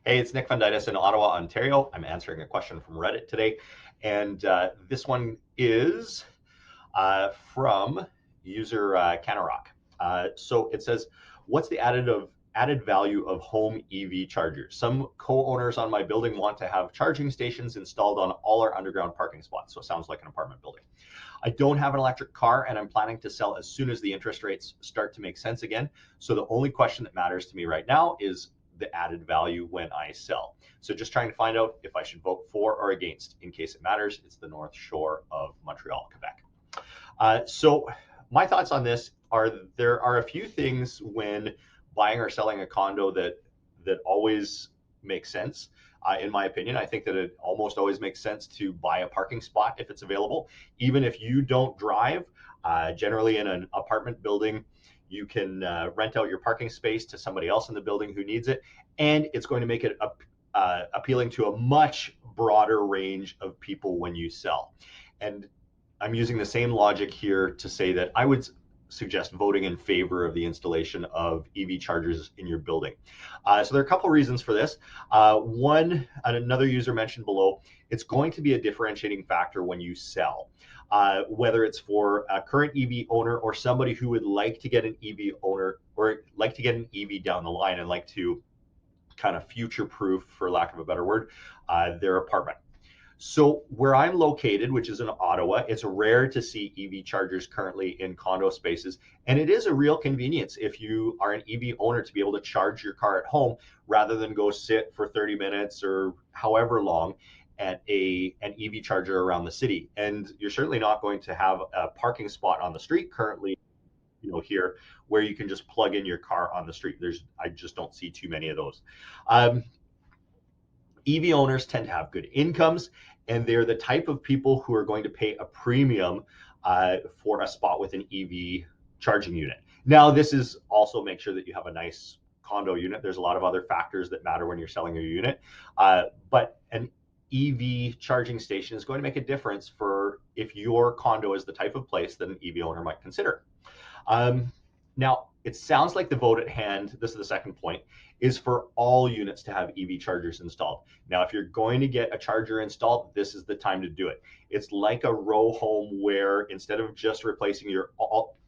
Hey, it's Nick Funditis in Ottawa, Ontario. I'm answering a question from Reddit today. And this one is from user canaroc. So it says, what's the added value of home EV chargers? Some co-owners on my building want to have charging stations installed on all our underground parking spots. So it sounds like an apartment building. I don't have an electric car and I'm planning to sell as soon as the interest rates start to make sense again. So the only question that matters to me right now is the added value when I sell. So just trying to find out if I should vote for or against. In case it matters, it's the North Shore of Montreal, Quebec. So my thoughts on this are there are a few things when buying or selling a condo that always make sense. In my opinion, I think that it almost always makes sense to buy a parking spot if it's available, even if you don't drive. Generally, in an apartment building, you can rent out your parking space to somebody else in the building who needs it, and it's going to make it appealing to a much broader range of people when you sell. And I'm using the same logic here to say that I would suggest voting in favor of the installation of EV chargers in your building. So there are a couple of reasons for this. One, another user mentioned below, it's going to be a differentiating factor when you sell. Whether it's for a current EV owner or somebody who would like to get an EV owner or like to get an EV down the line and like to kind of future proof, for lack of a better word, their apartment. So where I'm located, which is in Ottawa, it's rare to see EV chargers currently in condo spaces. And it is a real convenience if you are an EV owner to be able to charge your car at home rather than go sit for 30 minutes or however long at an EV charger around the city. And you're certainly not going to have a parking spot on the street currently, here where you can just plug in your car on the street. I just don't see too many of those. EV owners tend to have good incomes, and they're the type of people who are going to pay a premium for a spot with an EV charging unit. Now, this is also make sure that you have a nice condo unit. There's a lot of other factors that matter when you're selling your unit, but an EV charging station is going to make a difference for if your condo is the type of place that an EV owner might consider. Now, it sounds like the vote at hand, this is the second point, is for all units to have EV chargers installed. Now, if you're going to get a charger installed, this is the time to do it. It's like a row home where instead of just replacing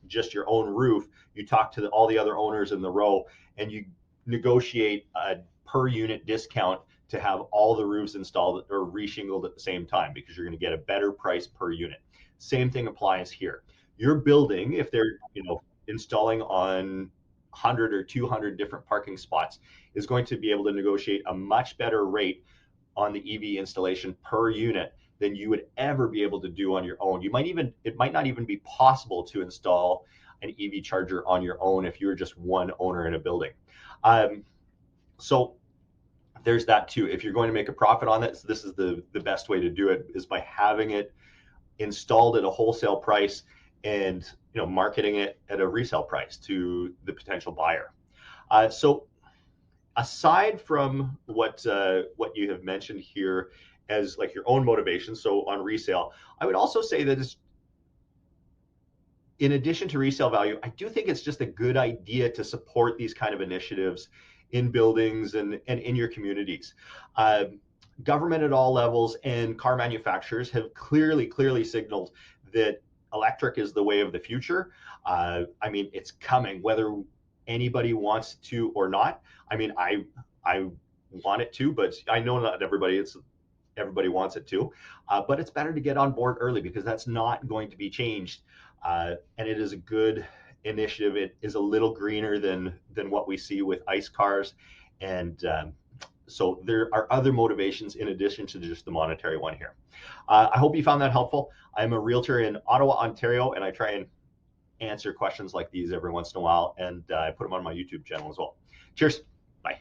just your own roof, you talk to all the other owners in the row and you negotiate a per unit discount to have all the roofs installed or reshingled at the same time because you're going to get a better price per unit. Same thing applies here. Your building, if they're installing on 100 or 200 different parking spots, is going to be able to negotiate a much better rate on the EV installation per unit than you would ever be able to do on your own. It might not even be possible to install an EV charger on your own if you were just one owner in a building. So there's that too. If you're going to make a profit on it, this is the best way to do it, is by having it installed at a wholesale price and marketing it at a resale price to the potential buyer. So aside from what you have mentioned here as like your own motivation, so on resale, I would also say that it's, in addition to resale value, I do think it's just a good idea to support these kind of initiatives in buildings and in your communities. Government at all levels and car manufacturers have clearly signaled that electric is the way of the future. I mean, it's coming, whether anybody wants to or not. I mean, I want it to, but I know not everybody wants it to. But it's better to get on board early because that's not going to be changed, and it is a good initiative. It is a little greener than what we see with ICE cars, and so there are other motivations in addition to just the monetary one here. I hope you found that helpful. I'm a realtor in Ottawa, Ontario, and I try and answer questions like these every once in a while, and I put them on my YouTube channel as well. Cheers. Bye.